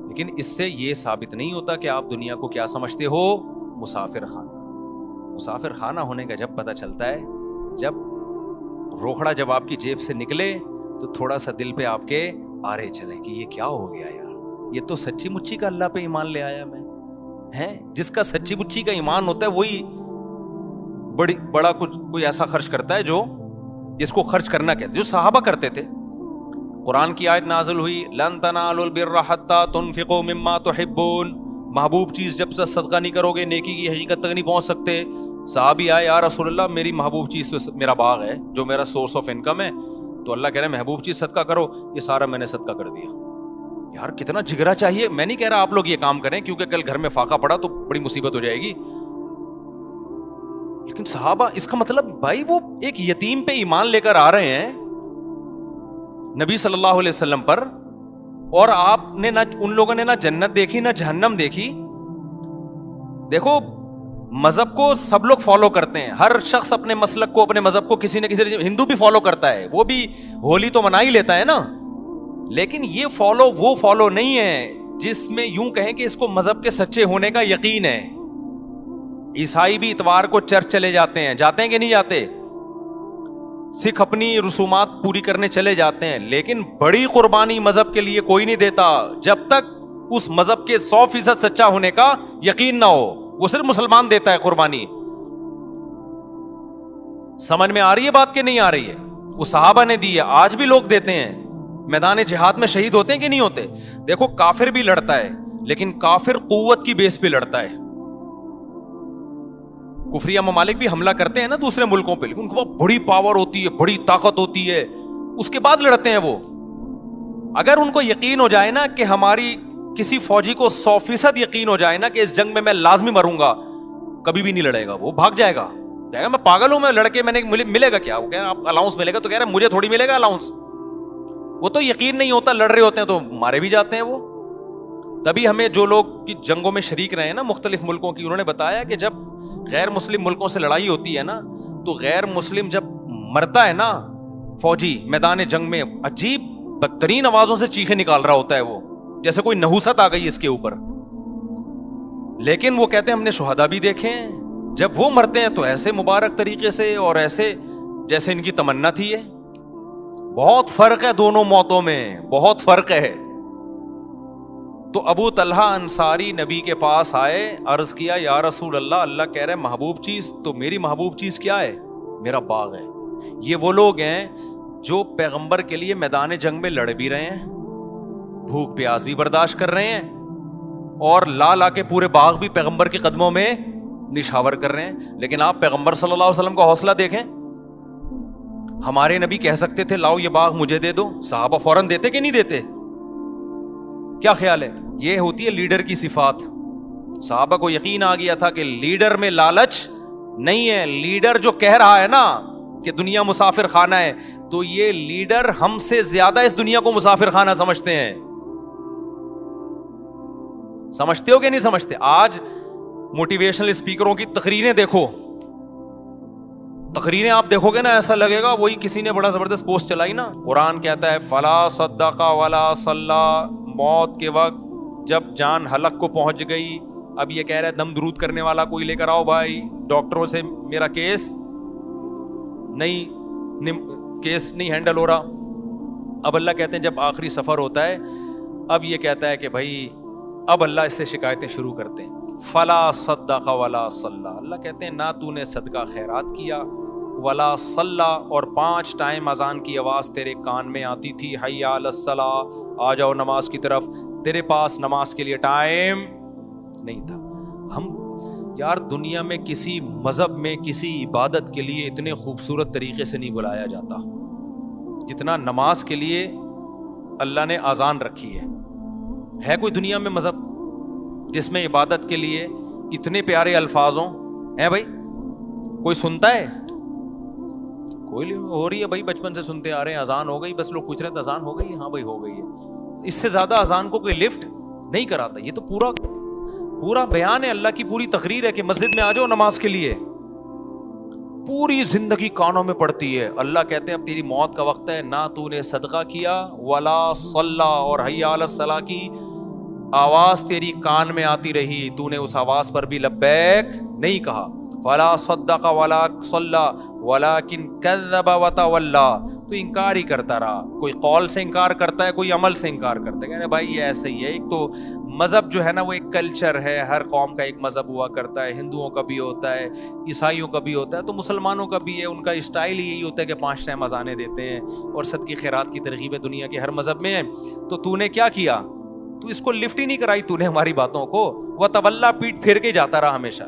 [SPEAKER 1] لیکن اس سے یہ ثابت نہیں ہوتا کہ آپ دنیا کو کیا سمجھتے ہو، مسافر خانہ. مسافر خانہ ہونے کا جب پتہ چلتا ہے، جب روکھڑا جب آپ کی جیب سے نکلے تو تھوڑا سا دل پہ آپ کے آرے چلیں کہ یہ کیا ہو گیا یار، یہ تو سچی مچی کا اللہ پہ ایمان لے آیا میں ہے. جس کا سچی مچی کا ایمان ہوتا ہے وہی بڑا کچھ کوئی ایسا خرچ کرتا ہے جو جس کو خرچ کرنا کہتے، جو صحابہ کرتے تھے. قرآن کی آیت نازل ہوئی لن تنالوا البر حتى تنفقوا مما تحبون، محبوب چیز جب سے صدقہ نہیں کرو گے نیکی کی حقیقت تک نہیں پہنچ سکتے. صحابی آئے یا رسول اللہ میری محبوب چیز تو میرا باغ ہے جو میرا سورس آف انکم ہے. تو اللہ کہہ رہے ہیں محبوب چیز صدقہ کرو. یہ سارا میں نے صدقہ کر دیا. یار کتنا جگرا چاہیے. میں نہیں کہہ رہا آپ لوگ یہ کام کریں کیونکہ کل گھر میں فاقہ پڑا تو بڑی مصیبت ہو جائے گی، لیکن صحابہ اس کا مطلب بھائی وہ ایک یتیم پہ ایمان لے کر آ رہے ہیں نبی صلی اللہ علیہ وسلم پر، اور آپ نے نہ ان لوگوں نے نہ جنت دیکھی نہ جہنم دیکھی. دیکھو مذہب کو سب لوگ فالو کرتے ہیں، ہر شخص اپنے مسلک کو اپنے مذہب کو کسی نہ کسی، ہندو بھی فالو کرتا ہے، وہ بھی ہولی تو منا ہی لیتا ہے نا. لیکن یہ فالو وہ فالو نہیں ہے جس میں یوں کہیں کہ اس کو مذہب کے سچے ہونے کا یقین ہے. عیسائی بھی اتوار کو چرچ چلے جاتے ہیں کہ نہیں جاتے، سکھ اپنی رسومات پوری کرنے چلے جاتے ہیں، لیکن بڑی قربانی مذہب کے لیے کوئی نہیں دیتا جب تک اس مذہب کے 100% سچا ہونے کا یقین نہ ہو. وہ صرف مسلمان دیتا ہے قربانی. سمجھ میں آ رہی ہے بات کہ نہیں آ رہی ہے؟ وہ صحابہ نے دی ہے، آج بھی لوگ دیتے ہیں. میدان جہاد میں شہید ہوتے ہیں کہ نہیں ہوتے؟ دیکھو کافر بھی لڑتا ہے لیکن کافر قوت کی بیس پہ لڑتا ہے. کفریہ ممالک بھی حملہ کرتے ہیں نا دوسرے ملکوں پہ، لیکن ان کے پاس بڑی پاور ہوتی ہے، بڑی طاقت ہوتی ہے، اس کے بعد لڑتے ہیں وہ. اگر ان کو یقین ہو جائے نا کہ ہماری کسی فوجی کو 100% یقین ہو جائے نا کہ اس جنگ میں میں لازمی مروں گا، کبھی بھی نہیں لڑے گا. وہ بھاگ جائے گا، کہے گا میں پاگل ہوں، میں لڑکے میں نے ملے گا کیا؟ وہ کہہ رہے آپ الاؤنس ملے گا، تو کہہ رہے مجھے تھوڑی ملے گا الاؤنس. وہ تو یقین نہیں ہوتا، لڑ رہے ہوتے ہیں تو مارے بھی جاتے ہیں وہ. تبھی ہمیں جو لوگ کی جنگوں میں شریک رہے ہیں نا مختلف ملکوں کی، انہوں نے بتایا کہ جب غیر مسلم ملکوں سے لڑائی ہوتی ہے نا تو غیر مسلم جب مرتا ہے نا فوجی میدان جنگ میں، عجیب بدترین آوازوں سے چیخیں نکال رہا ہوتا ہے وہ، جیسے کوئی نحوست آ گئی اس کے اوپر. لیکن وہ کہتے ہیں ہم نے شہداء بھی دیکھے ہیں، جب وہ مرتے ہیں تو ایسے مبارک طریقے سے اور ایسے جیسے ان کی تمنا تھی. ہے بہت فرق ہے دونوں موتوں میں، بہت فرق ہے. تو ابو طلحہ انصاری نبی کے پاس آئے، عرض کیا یا رسول اللہ، اللہ کہہ رہے محبوب چیز، تو میری محبوب چیز کیا ہے؟ میرا باغ ہے. یہ وہ لوگ ہیں جو پیغمبر کے لیے میدان جنگ میں لڑ بھی رہے ہیں، بھوک پیاس بھی برداشت کر رہے ہیں، اور لا لا کے پورے باغ بھی پیغمبر کے قدموں میں نشاور کر رہے ہیں. لیکن آپ پیغمبر صلی اللہ علیہ وسلم کا حوصلہ دیکھیں. ہمارے نبی کہہ سکتے تھے لاؤ یہ باغ مجھے دے دو، صحابہ فوراً دیتے کہ نہیں دیتے؟ کیا خیال ہے؟ یہ ہوتی ہے لیڈر کی صفات. صحابہ کو یقین آ گیا تھا کہ لیڈر میں لالچ نہیں ہے. لیڈر جو کہہ رہا ہے نا کہ دنیا مسافر خانہ ہے، تو یہ لیڈر ہم سے زیادہ اس دنیا کو مسافر خانہ سمجھتے ہیں. سمجھتے ہو کہ نہیں سمجھتے؟ آج موٹیویشنل اسپیکروں کی تقریریں دیکھو, تقریریں آپ دیکھو گے نا, ایسا لگے گا وہی کسی نے بڑا زبردست پوسٹ چلائی نا. قرآن کہتا ہے فلا صدق ولا صلی, موت کے وقت جب جان حلق کو پہنچ گئی, اب یہ کہہ رہا ہے دم درود کرنے والا کوئی لے کر آؤ بھائی, ڈاکٹروں سے میرا کیس نہیں ہینڈل ہو رہا. اب اللہ کہتے ہیں جب آخری سفر ہوتا ہے, اب یہ کہتا ہے کہ بھائی اب اللہ اس سے شکایتیں شروع کرتے ہیں. فلا صدق ولا صلی, اللہ کہتے ہیں نہ تو نے صدقہ خیرات کیا, ولا صلی, اور 5 ٹائم اذان کی آواز تیرے کان میں آتی تھی, حی علی الصلاۃ, آ جاؤ نماز کی طرف, تیرے پاس نماز کے لیے ٹائم نہیں تھا. ہم یار دنیا میں کسی مذہب میں کسی عبادت کے لیے اتنے خوبصورت طریقے سے نہیں بلایا جاتا جتنا نماز کے لیے اللہ نے اذان رکھی ہے. ہے کوئی دنیا میں مذہب جس میں عبادت کے لیے اتنے پیارے الفاظ ہوں؟ ہے بھائی کوئی سنتا ہے؟ کوئی ہو رہی ہے بھائی, بچپن سے سنتے آ رہے ہیں, اذان ہو گئی, بس لوگ پوچھ رہے ہیں اذان ہو گئی, ہاں بھائی ہو گئی ہے. اس سے زیادہ اذان کو کوئی لفٹ نہیں کراتا. یہ تو پورا بیان ہے, اللہ کی پوری تقریر ہے کہ مسجد میں آ جاؤ نماز کے لیے. پوری زندگی کانوں میں پڑتی ہے. اللہ کہتے ہیں اب تیری موت کا وقت ہے, نہ تو نے صدقہ کیا, ولا صلی, اور حی علی الصلاۃ کی آواز تیری کان میں آتی رہی, تو نے اس آواز پر بھی لبیک نہیں کہا. ولا صدق ولا صلی ولکن کذب وتولی, تو انکار ہی کرتا رہا. کوئی قول سے انکار کرتا ہے, کوئی عمل سے انکار کرتا ہے. کہنے بھائی یہ ایسے ہی ہے. ایک تو مذہب جو ہے نا وہ ایک کلچر ہے, ہر قوم کا ایک مذہب ہوا کرتا ہے. ہندوؤں کا بھی ہوتا ہے, عیسائیوں کا بھی ہوتا ہے, تو مسلمانوں کا بھی ہے. ان کا اسٹائل ہی یہی ہوتا ہے کہ 5 ٹائم اذانیں دیتے ہیں اور صدقے خیرات کی ترغیب ہے دنیا کے ہر مذہب میں ہے. تو نے کیا کیا؟ تو اس کو لفٹ ہی نہیں کرائی تو نے ہماری باتوں کو. وتولی, پیٹ پھیر کے جاتا رہا ہمیشہ.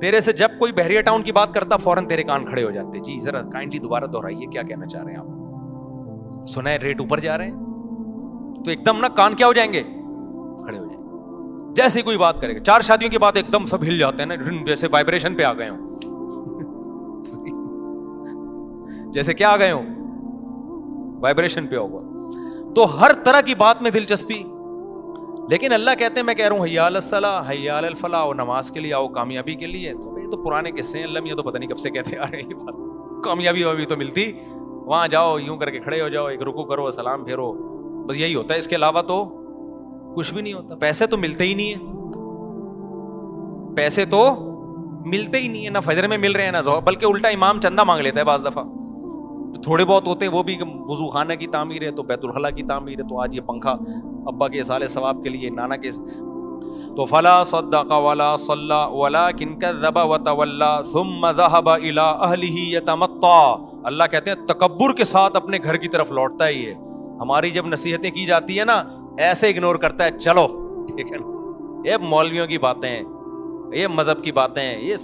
[SPEAKER 1] تیرے سے جب کوئی بحریہ ٹاؤن کی بات کرتا فوراً تیرے کان کھڑے ہو جاتے. جی ذرا کائنڈلی دوبارہ دہرائیے, کیا کہنا چاہ رہے ہیں آپ؟ سنا ہے ریٹ اوپر جا رہے ہیں, تو ایک دم نا کان کیا ہو جائیں گے, کھڑے ہو جائیں گے. جیسے کوئی بات کرے گا, 4 شادیوں کی بات ایک دم سب ہل جاتے ہیں نا, جیسے وائبریشن پہ آ گئے ہوں. جیسے کیا آ گئے ہوں, وائبریشن پہ ہوگا. تو ہر طرح کی بات میں دلچسپی. لیکن اللہ کہتے ہیں میں کہہ رہا ہوں حی علی الصلاۃ, حی علی الفلاح, اور نماز کے لیے آؤ, کامیابی کے لیے. تو یہ تو پرانے قصے ہیں, اللہ میاں تو پتہ نہیں کب سے کہتے آ رہے ہیں یہ بات. کامیابی ابھی تو ملتی, وہاں جاؤ یوں کر کے کھڑے ہو جاؤ, ایک رکوع کرو, سلام پھیرو, بس یہی ہوتا ہے. اس کے علاوہ تو کچھ بھی نہیں ہوتا. پیسے تو ملتے ہی نہیں ہیں, پیسے تو ملتے ہی نہیں ہے, نہ فجر میں مل رہے ہیں نہ ظہر, بلکہ الٹا امام چندہ مانگ لیتا ہے بعض دفعہ. تھوڑے بہت ہوتے ہیں وہ بھی, وضو خانہ کی تعمیر ہے تو بیت الخلاء کی تعمیر ہے, تو آج یہ پنکھا ابا کے اصال ثواب کے لیے, نانا کے. تو فلا صدق ولا صلی ولکن کذب وتولی ثم ذهب الى اهله يتمطى. اللہ کہتے ہیں تکبر کے ساتھ اپنے گھر کی طرف لوٹتا ہے. یہ ہماری جب نصیحتیں کی جاتی ہے نا, ایسے اگنور کرتا ہے, چلو ٹھیک ہے نا, یہ مولویوں کی باتیں ہیں, یہ مذہب کی باتیں ہیں, یہ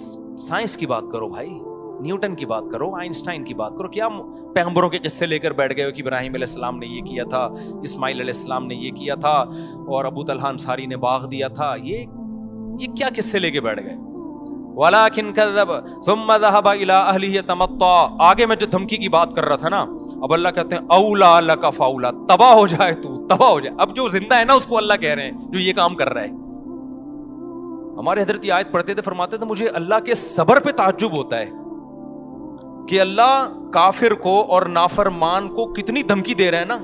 [SPEAKER 1] سائنس کی بات کرو بھائی, نیوٹن کی بات کرو, آئنسٹائن کی بات کرو. کیا پیغمبروں کے قصے لے کر بیٹھ گئے ہو کہ ابراہیم علیہ السلام نے یہ کیا تھا, اسماعیل علیہ السلام نے یہ کیا تھا, اور ابو طلحہ انصاری نے باغ دیا تھا. یہ کیا قصے لے کے بیٹھ گئے؟ ولکن کذب ثم ذهب الى اهله يتمطى. آگے میں جو دھمکی کی بات کر رہا تھا نا, اب اللہ کہتے ہیں اولا لک فاولا, تباہ ہو جائے تو, تباہ ہو جائے. اب جو زندہ ہے نا اس کو اللہ کہہ رہے ہیں جو یہ کام کر رہا ہے. ہمارے حضرت یہ آیت پڑھتے تھے, فرماتے تھے مجھے اللہ کے صبر پہ تعجب ہوتا ہے کہ اللہ کافر کو اور نافرمان کو کتنی دھمکی دے رہے ہیں نا,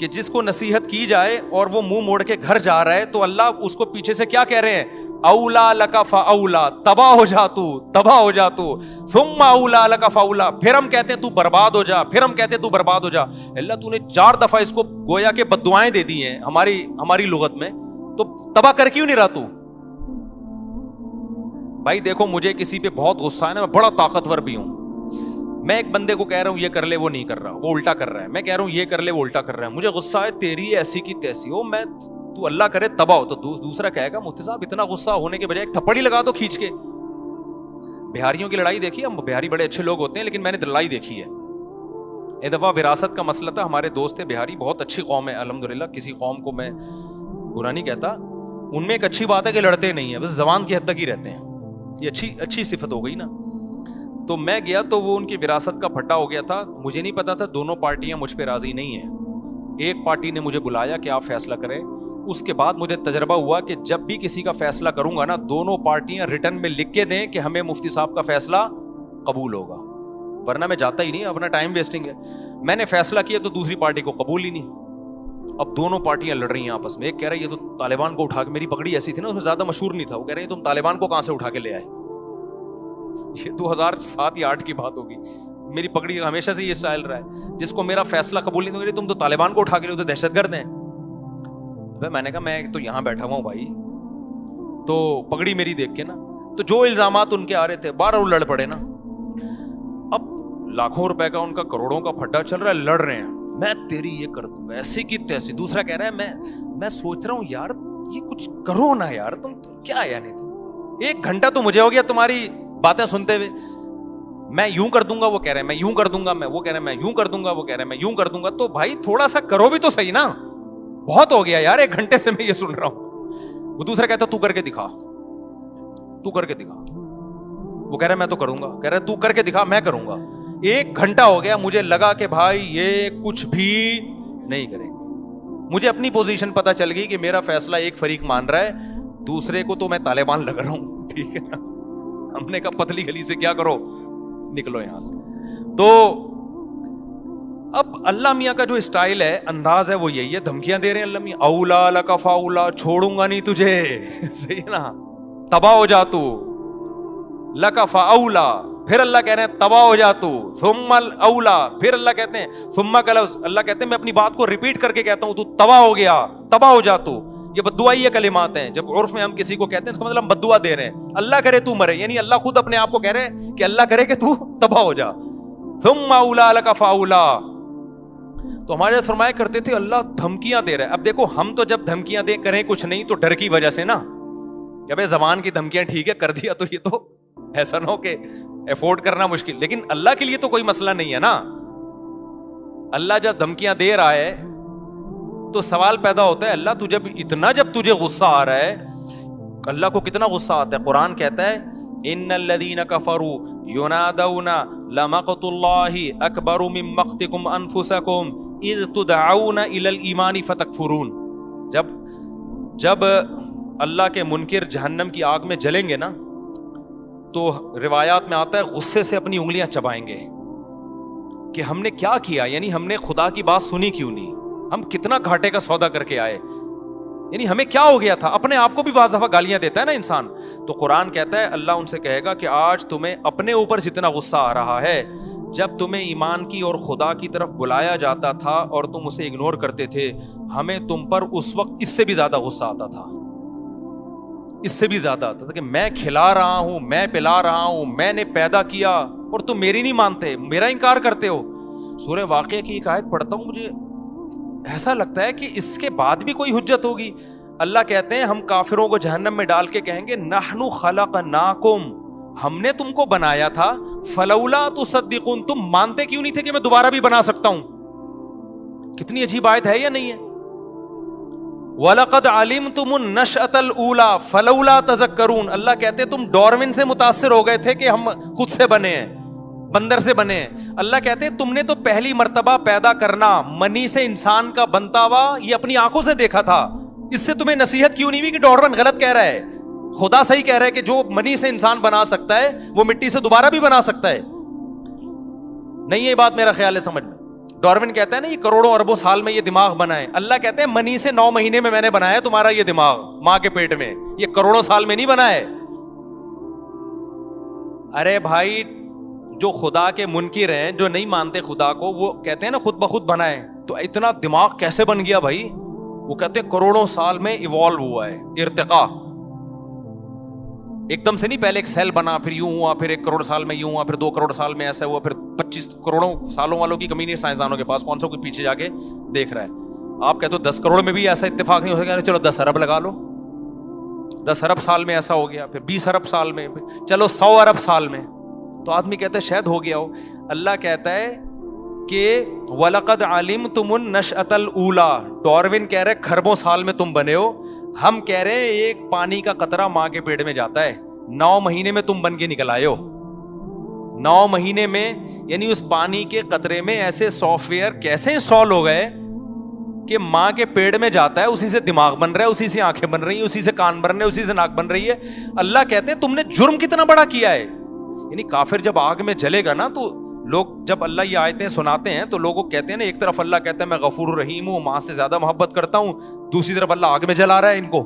[SPEAKER 1] کہ جس کو نصیحت کی جائے اور وہ منہ موڑ کے گھر جا رہا ہے تو اللہ اس کو پیچھے سے کیا کہہ رہے ہیں, اولا لک فاولا, تباہ ہو جا تو, تباہ ہو جا تو, ثم اولا لک فاولا, پھر ہم کہتے ہیں تو برباد ہو جا, پھر ہم کہتے ہیں تو برباد ہو جا. اللہ تو نے 4 دفعہ اس کو گویا کہ بددعائیں دے دی ہیں ہماری لغت میں, تو تباہ کر کیوں نہیں رہا تو؟ بھائی دیکھو مجھے کسی پہ بہت غصہ ہے نا, میں بڑا طاقتور بھی ہوں, میں ایک بندے کو کہہ رہا ہوں یہ کر لے, وہ نہیں کر رہا, وہ الٹا کر رہا ہے. میں کہہ رہا ہوں یہ کر لے, وہ الٹا کر رہا ہے. مجھے غصہ ہے, تیری ایسی کی تیسی ہو, میں تو اللہ کرے تباہ ہو. تو دوسرا کہے گا مفتی صاحب اتنا غصہ ہونے کے بجائے ایک تھپڑ ہی لگا دو کھینچ کے. بہاریوں کی لڑائی دیکھی, ہم بہاری بڑے اچھے لوگ ہوتے ہیں, لیکن میں نے لڑائی دیکھی ہے. ایک دفعہ وراثت کا مسئلہ تھا, ہمارے دوست تھے بہاری, بہت اچھی قوم ہے الحمدللہ, کسی قوم کو میں برا نہیں کہتا. ان میں ایک اچھی بات ہے کہ لڑتے نہیں ہیں, بس زبان کی حد تک ہی رہتے ہیں. یہ اچھی صفت ہو گئی نا. تو میں گیا تو وہ ان کی وراثت کا پھٹا ہو گیا تھا. مجھے نہیں پتا تھا دونوں پارٹیاں مجھ پہ راضی نہیں ہیں. ایک پارٹی نے مجھے بلایا کہ آپ فیصلہ کریں اس کے بعد مجھے تجربہ ہوا کہ جب بھی کسی کا فیصلہ کروں گا نا, دونوں پارٹیاں ریٹرن میں لکھ کے دیں کہ ہمیں مفتی صاحب کا فیصلہ قبول ہوگا, ورنہ میں جاتا ہی نہیں, اپنا ٹائم ویسٹنگ ہے. میں نے فیصلہ کیا تو دوسری پارٹی کو قبول ہی نہیں. اب دونوں پارٹیاں لڑ رہی ہیں آپس میں. ایک کہہ رہا ہے یہ تو طالبان کو اٹھا کے, میری پگڑی ایسی تھی نا اس میں زیادہ مشہور نہیں تھا, وہ کہہ رہے ہیں تم طالبان کو کہاں سے اٹھا کے لے آئے. یہ 2007 یا 2008 کی بات ہوگی. میری پگڑی ہمیشہ سے یہ اسٹائل رہا ہے, جس کو میرا فیصلہ قبول نہیں, تو تم تو طالبان کو اٹھا کے لے, تو دہشت گرد ہیں. میں نے کہا میں تو یہاں بیٹھا ہوا ہوں بھائی, تو پگڑی میری دیکھ کے نا, تو جو الزامات ان کے آ رہے تھے 12 لڑ پڑے نا. اب لاکھوں روپے کا ان کا کروڑوں کا پھڈا چل رہا ہے, لڑ رہے ہیں, میں تیری یہ کر دوں گا, ایسی کی تیسی. دوسرا کہہ رہا ہے میں سوچ رہا ہوں یار یہ کچھ کرو نا یار, تم کیا یعنی تم 1 گھنٹہ تو مجھے ہو گیا تمہاری باتیں سنتے ہوئے. میں یوں کر دوں گا, وہ کہہ رہے ہیں میں یوں کر دوں گا, وہ کہہ رہے ہیں میں یوں کر دوں گا, وہ کہہ رہے ہیں میں یوں کر دوں گا. تو بھائی تھوڑا سا کرو بھی تو صحیح نا, بہت ہو گیا یار 1 گھنٹے سے میں یہ سن رہا ہوں. وہ دوسرا کہتا تو کر کے دکھا, تو کر کے دکھا. وہ کہہ رہا ہے میں تو کروں گا, کہہ رہا ہے تو کر کے دکھا, میں کروں گا. 1 گھنٹہ ہو گیا, مجھے لگا کہ بھائی یہ کچھ بھی نہیں کریں گے. مجھے اپنی پوزیشن پتا چل گئی کہ میرا فیصلہ ایک فریق مان رہا ہے, دوسرے کو تو میں طالبان لگ رہا ہوں. ٹھیک ہے نا, ہم نے کہا پتلی گلی سے کیا کرو, نکلو یہاں سے. تو اب اللہ میاں کا جو اسٹائل ہے, انداز ہے, وہ یہی ہے, دھمکیاں دے رہے ہیں اللہ میاں, اولا لک فاولا, چھوڑوں گا نہیں تجھے. صحیح ہے نا, تباہ ہو جا تو, لک فاولا, پھر اللہ کہہ رہے ہیں تباہ ہو جا تو, ثم الاولا, پھر اللہ کہتے ہیں ثم کا لفظ, اللہ کہتے ہیں میں اپنی بات کو ریپیٹ کر کے کہتا ہوں, تو تباہ ہو گیا, تباہ ہو جا تو. یہ بددعائی کلمات ہیں, جب عرف میں ہم کسی کو کہتے ہیں اس کا مطلب ہم بددعا دے رہے ہیں. اللہ کرے تو مرے, یعنی اللہ خود اپنے آپ کو کہہ رہے ہیں کہ اللہ کرے کہ تو تباہ ہو جا. ثم اولا لک فاولا. تو ہمارے فرمایا کرتے تھے اللہ دھمکیاں دے رہا ہے. اب دیکھو ہم تو جب دھمکیاں دے کریں کچھ نہیں تو ڈر کی وجہ سے نا, کہ بھائی زبان کی دھمکیاں ٹھیک ہے کر دیا, تو یہ تو ایسا نہ ہو کہ افورڈ کرنا مشکل. لیکن اللہ کے لیے تو کوئی مسئلہ نہیں ہے نا. اللہ جب دھمکیاں دے رہا ہے تو سوال پیدا ہوتا ہے, اللہ جب تجھے غصہ آ رہا ہے, اللہ کو کتنا غصہ آتا ہے. قرآن کہتا ہے ان الذین کفروا ینادون لمقت اللہ اکبر من مقتکم انفسکم اذ تدعون الی الایمان فتکفرون. جب اللہ کے منکر جہنم کی آگ میں جلیں گے نا, تو روایات میں آتا ہے غصے سے اپنی انگلیاں چبائیں گے کہ ہم نے کیا کیا, یعنی ہم نے خدا کی بات سنی کیوں نہیں, ہم کتنا گھاٹے کا سودا کر کے آئے, یعنی ہمیں کیا ہو گیا تھا. اپنے آپ کو بھی بعض دفعہ گالیاں دیتا ہے نا انسان. تو قرآن کہتا ہے اللہ ان سے کہے گا کہ آج تمہیں اپنے اوپر جتنا غصہ آ رہا ہے, جب تمہیں ایمان کی اور خدا کی طرف بلایا جاتا تھا اور تم اسے اگنور کرتے تھے, ہمیں تم پر اس وقت اس سے بھی زیادہ غصہ آتا تھا, اس سے بھی زیادہ آتا تھا کہ میں کھلا رہا ہوں, میں پلا رہا ہوں, میں نے پیدا کیا اور تم میری نہیں مانتے, میرا انکار کرتے ہو. سورہ واقعہ کی ایک آیت پڑھتا ہوں, مجھے ایسا لگتا ہے کہ اس کے بعد بھی کوئی حجت ہوگی. اللہ کہتے ہیں ہم کافروں کو جہنم میں ڈال کے کہیں گے نحن خلقناکم, ہم نے تم کو بنایا تھا, فلولا تصدقون, تم مانتے کیوں نہیں تھے کہ میں دوبارہ بھی بنا سکتا ہوں. کتنی عجیب آیت ہے یا نہیں ہے. وَلَقَدْ عَلِمْتُمُ النَّشْأَةَ الْأُولَى فَلَوْلَا تَذَكَّرُونَ. اللہ کہتے تم ڈارون سے متاثر ہو گئے تھے کہ ہم خود سے بنے ہیں, بندر سے بنے ہیں. اللہ کہتے تم نے تو پہلی مرتبہ پیدا کرنا منی سے انسان کا بنتا ہوا یہ اپنی آنکھوں سے دیکھا تھا, اس سے تمہیں نصیحت کیوں نہیں ہوئی کہ ڈارون غلط کہہ رہا ہے, خدا صحیح کہہ رہا ہے کہ جو منی سے انسان بنا سکتا ہے وہ مٹی سے دوبارہ بھی بنا سکتا ہے. نہیں یہ بات میرا خیال ہے سمجھ میں. ڈارون کہتا ہے نا یہ کروڑوں اربوں سال میں یہ دماغ بنا ہے, اللہ کہتے ہیں منی سے 9 مہینے میں نے بنایا تمہارا یہ دماغ ماں کے پیٹ میں, یہ کروڑوں سال میں نہیں بنا ہے. ارے بھائی جو خدا کے منکر ہیں, جو نہیں مانتے خدا کو, وہ کہتے ہیں نا خود بخود بنا ہے, تو اتنا دماغ کیسے بن گیا بھائی. وہ کہتے ہیں کروڑوں سال میں ایوالو ہوا ہے, ارتقا ایک دم سے نہیں, پہلے ایک سیل بنا پھر یوں ہوا, پھر 1 کروڑ سال میں یوں ہوا, پھر 2 کروڑ سال میں ایسا ہوا, پھر 25 کروڑوں سالوں والوں کی کمی نہیں سائنسدانوں کے پاس, کون سا کوئی پیچھے جا کے دیکھ رہا ہے. آپ کہتے ہو 10 کروڑ میں بھی ایسا اتفاق نہیں ہو سکتا, چلو 10 ارب لگا لو, 10 ارب سال میں ایسا ہو گیا, پھر 20 ارب سال میں, چلو 100 ارب سال میں, تو آدمی کہتا ہے شاید ہو گیا ہو. اللہ کہتا ہے کہ وَلَقَدْ عَلِمْتُمُ النَّشْأَةَ الْأُولَى, ڈارون کہہ رہے کھربوں سال میں تم بنے ہو, ہم کہہ رہے ہیں ایک پانی کا قطرہ ماں کے پیٹ میں جاتا ہے, 9 مہینے میں تم بن کے نکل آئے ہو. 9 مہینے میں, یعنی اس پانی کے قطرے میں ایسے سافٹ ویئر کیسے انسٹال ہو گئے کہ ماں کے پیڑ میں جاتا ہے, اسی سے دماغ بن رہا ہے, اسی سے آنکھیں بن رہی ہیں, اسی سے کان بن رہے ہیں, اسی سے ناک بن رہی ہے. اللہ کہتے ہیں تم نے جرم کتنا بڑا کیا ہے. یعنی کافر جب آگ میں جلے گا نا, تو لوگ جب اللہ یہ آیتیں سناتے ہیں تو لوگوں کہتے ہیں نا, ایک طرف اللہ کہتا ہے میں غفور الرحیم ہوں, ماں سے زیادہ محبت کرتا ہوں, دوسری طرف اللہ آگ میں جلا رہا ہے ان کو.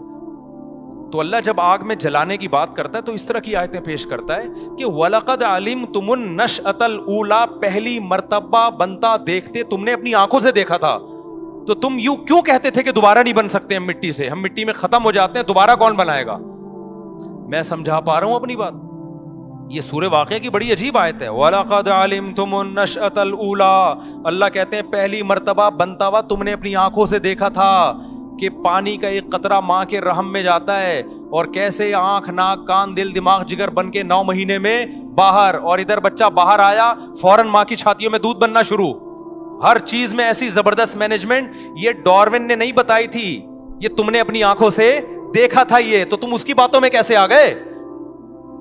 [SPEAKER 1] تو اللہ جب آگ میں جلانے کی بات کرتا ہے تو اس طرح کی آیتیں پیش کرتا ہے کہ وَلَقَدْ عَلِمْتُمُ النَّشْأَةَ الْأُولَىٰ, پہلی مرتبہ بنتا دیکھتے تم نے اپنی آنکھوں سے دیکھا تھا, تو تم یوں کیوں کہتے تھے کہ دوبارہ نہیں بن سکتے ہم مٹی سے, ہم مٹی میں ختم ہو جاتے ہیں, دوبارہ کون بنائے گا. میں سمجھا پا رہا ہوں اپنی بات. یہ سورہ واقعہ کی بڑی عجیب آیت ہے. وَلَقَدْ عَلِمْتُمُ النَّشْأَةَ الْأُولَىٰ, اللہ کہتے ہیں پہلی مرتبہ بنتا ہوا تم نے اپنی آنکھوں سے دیکھا تھا کہ پانی کا ایک قطرہ ماں کے رحم میں جاتا ہے, اور کیسے آنکھ, ناک, کان, دل, دماغ, جگر بن کے 9 مہینے میں باہر, اور ادھر بچہ باہر آیا فوراً ماں کی چھاتیوں میں دودھ بننا شروع. ہر چیز میں ایسی زبردست مینجمنٹ. یہ ڈارون نے نہیں بتائی تھی, یہ تم نے اپنی آنکھوں سے دیکھا تھا. یہ تو تم اس کی باتوں میں کیسے آ گئے.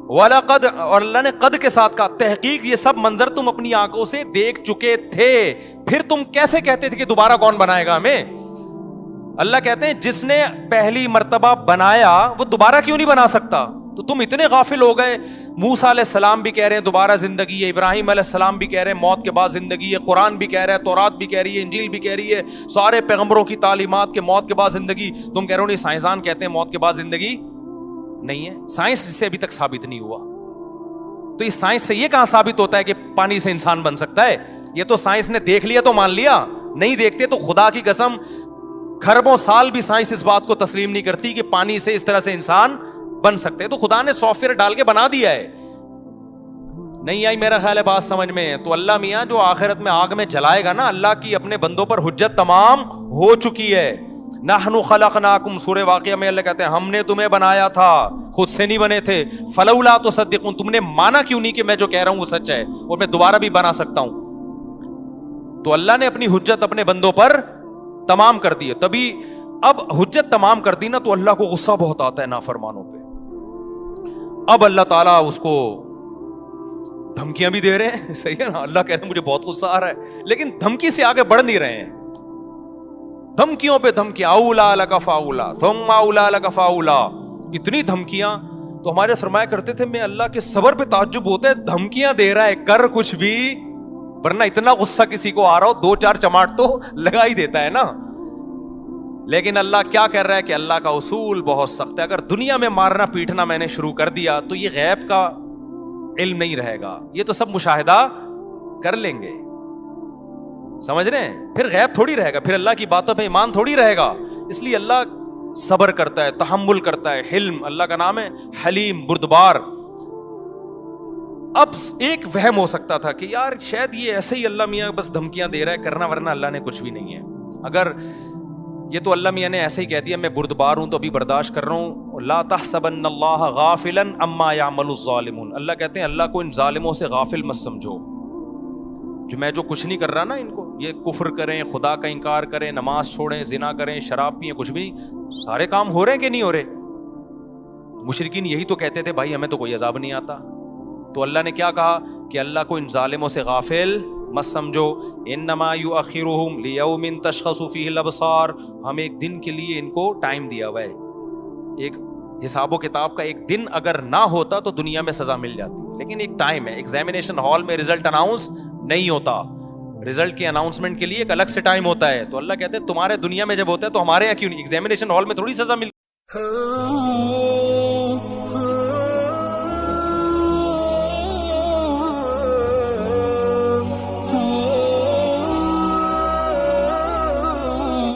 [SPEAKER 1] وَلَقَدْ, اور اللہ نے قد کے ساتھ کہا, تحقیق یہ سب منظر تم اپنی آنکھوں سے دیکھ چکے تھے, پھر تم کیسے کہتے تھے کہ دوبارہ کون بنائے گا ہمیں. اللہ کہتے ہیں جس نے پہلی مرتبہ بنایا وہ دوبارہ کیوں نہیں بنا سکتا. تو تم اتنے غافل ہو گئے. موسیٰ علیہ السلام بھی کہہ رہے ہیں دوبارہ زندگی ہے, ابراہیم علیہ السلام بھی کہہ رہے ہیں موت کے بعد زندگی ہے, قرآن بھی کہہ رہا ہے, تورات بھی کہہ رہی ہے, انجیل بھی کہہ رہی ہے, سارے پیغمبروں کی تعلیمات کے موت کے بعد زندگی. تم کہہ رہے ہو نہیں, سائنسدان کہتے ہیں موت کے بعد زندگی نہیں ہے. سائنس سے ابھی تک ثابت نہیں ہوا. تو اس سائنس سے یہ کہاں ثابت ہوتا ہے کہ پانی سے انسان بن سکتا ہے. یہ تو سائنس نے دیکھ لیا تو مان لیا, نہیں دیکھتے تو خدا کی قسم کھربوں سال بھی سائنس اس بات کو تسلیم نہیں کرتی کہ پانی سے اس طرح سے انسان بن سکتے ہیں. تو خدا نے سافٹ ویئر ڈال کے بنا دیا ہے. نہیں آئی میرا خیال ہے بات سمجھ میں. تو اللہ میاں جو آخرت میں آگ میں جلائے گا نا, اللہ کی اپنے بندوں پر حجت تمام ہو چکی ہے. نحن خلقناکم, سورہ واقعہ میں اللہ کہتے ہیں ہم نے تمہیں بنایا تھا, خود سے نہیں بنے تھے. فلولا تصدقون, تم نے مانا کیوں نہیں کہ میں جو کہہ رہا ہوں وہ سچ ہے اور میں دوبارہ بھی بنا سکتا ہوں. تو اللہ نے اپنی حجت اپنے بندوں پر تمام کر دی ہے. تبھی اب حجت تمام کر دی نا تو اللہ کو غصہ بہت آتا ہے نافرمانوں پہ. اب اللہ تعالیٰ اس کو دھمکیاں بھی دے رہے ہیں, صحیح ہے نا. اللہ کہہ رہے ہیں مجھے بہت غصہ آ رہا ہے, لیکن دھمکی سے آگے بڑھ نہیں رہے ہیں. دھمکیوں پہ دھمکیاں, اولا لک فاولا ثم اولا لک فاولا, اتنی دھمکیاں. تو ہمارے فرمایا کرتے تھے میں اللہ کے صبر پہ تعجب ہوتا ہے, دھمکیاں دے رہا ہے کر کچھ بھی, ورنہ اتنا غصہ کسی کو آ رہا ہو 2-4 چماٹ تو لگا ہی دیتا ہے نا. لیکن اللہ کیا کر رہا ہے کہ اللہ کا اصول بہت سخت ہے. اگر دنیا میں مارنا پیٹنا میں نے شروع کر دیا تو یہ غیب کا علم نہیں رہے گا, یہ تو سب مشاہدہ کر لیں گے, سمجھ رہے ہیں. پھر غیب تھوڑی رہے گا, پھر اللہ کی باتوں پہ ایمان تھوڑی رہے گا. اس لیے اللہ صبر کرتا ہے, تحمل کرتا ہے. حلم اللہ کا نام ہے, حلیم, بردبار. اب ایک وہم ہو سکتا تھا کہ یار شاید یہ ایسے ہی اللہ میاں بس دھمکیاں دے رہا ہے, کرنا ورنہ اللہ نے کچھ بھی نہیں ہے. اگر یہ تو اللہ میاں نے ایسے ہی کہہ دیا میں بردبار ہوں تو ابھی برداشت کر رہا ہوں. لا تحسبن اللہ غافلا عما يعمل الظالمون, اللہ کہتے ہیں اللہ کو ان ظالموں سے غافل مت سمجھو. جو میں جو کچھ نہیں کر رہا نا ان کو, یہ کفر کریں, خدا کا انکار کریں, نماز چھوڑیں, زنا کریں, شراب پئیں, کچھ بھی سارے کام ہو رہے ہیں کہ نہیں ہو رہے. مشرکین یہی تو کہتے تھے بھائی ہمیں تو کوئی عذاب نہیں آتا. تو اللہ نے کیا کہا کہ اللہ کو ان ظالموں سے غافل مت سمجھو. انما یؤخرهم لیوم تشخص فیہ الابصار, ہم ایک دن کے لیے ان کو ٹائم دیا ہوا ہے. ایک حساب و کتاب کا ایک دن اگر نہ ہوتا تو دنیا میں سزا مل جاتی, لیکن ایک ٹائم ہے. ایگزامینیشن ہال میں رزلٹ اناؤنس نہیں ہوتا, رزلٹ کے اناؤنسمنٹ کے لیے ایک الگ سے ٹائم ہوتا ہے. تو اللہ کہتے ہیں تمہارے دنیا میں جب ہوتا ہے تو ہمارے یہاں کیوں نہیں, ایگزامینیشن ہال میں تھوڑی سزا ملتی.